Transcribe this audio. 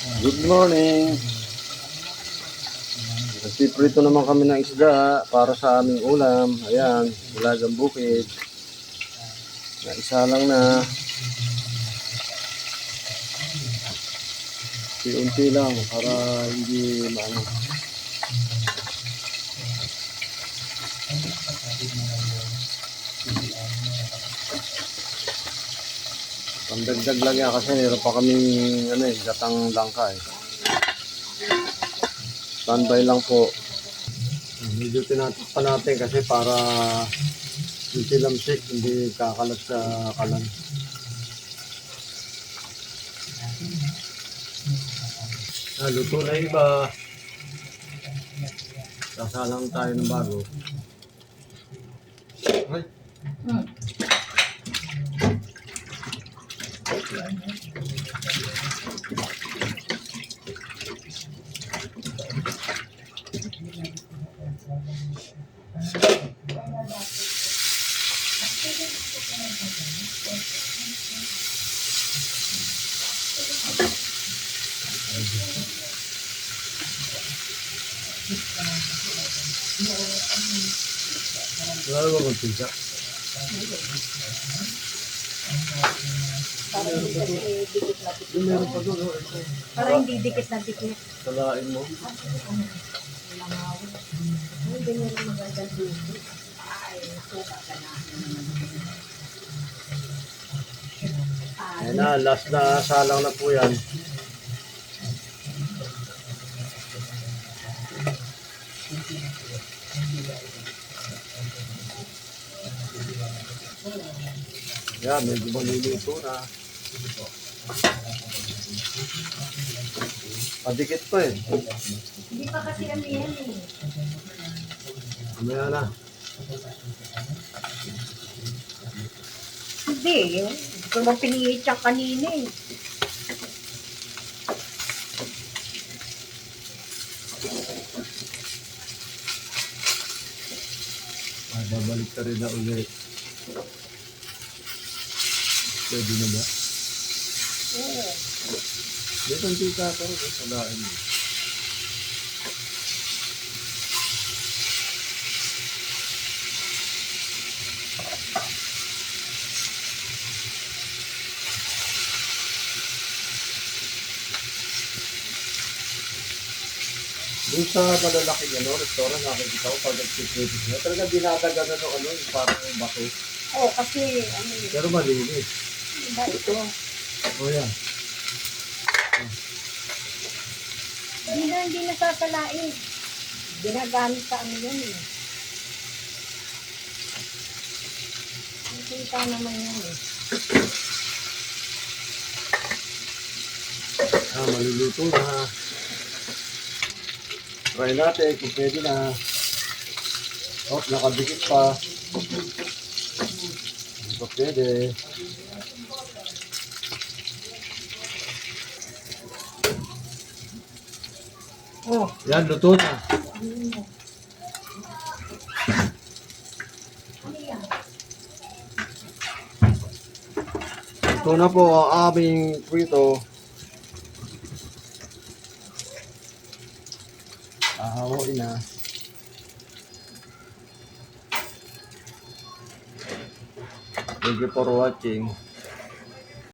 Good morning. Nagpiprito naman kami ng isda para sa aming ulam. Ayan, Ilagang Bukid. Na isa lang na. Unti lang para hindi maano. Pandagdag lang yan kasi meron pa kaming gatang langka eh. Standby lang po. Medyo tinatik pa natin kasi para hindi lamsik, hindi kakalat sa kalan. Luto na iba. Sasalang tayo ng bago. Ay. Wala ba magpinsa? Para hindi dikit na dikit. Salain mo. Hindi mo rin magandang dikit. Ay, suka ka na. Ayan na, last na salang na po yan. Yan, medyo maluluto na. Padikit pa eh. Hindi pa kasi ano yan eh. Mamaya na. Hindi, yun. Hindi ko naman pinihit siya kanina eh. Babalik ka rin na ulit. Pwede na ba? Oo. Dito ang tika ka rin. Salain mo. Doon sa malalaking restaurant, nakikita ko pag nag-prepare na. Talagang dinadaganan ng yung parang bato. Oo, kasi ano yun. Pero malinis. Diba ito? O yan. Hindi nasasalain. Ginagamit sa ano yun eh. Nakita naman yan eh. Maluluto na. Try natin kung pwede na. Oh, nakadikit pa. Hindi pa pwede. Oh, yan, luto na. Luto na po ang aming prito. Ahawain na. Thank you for watching.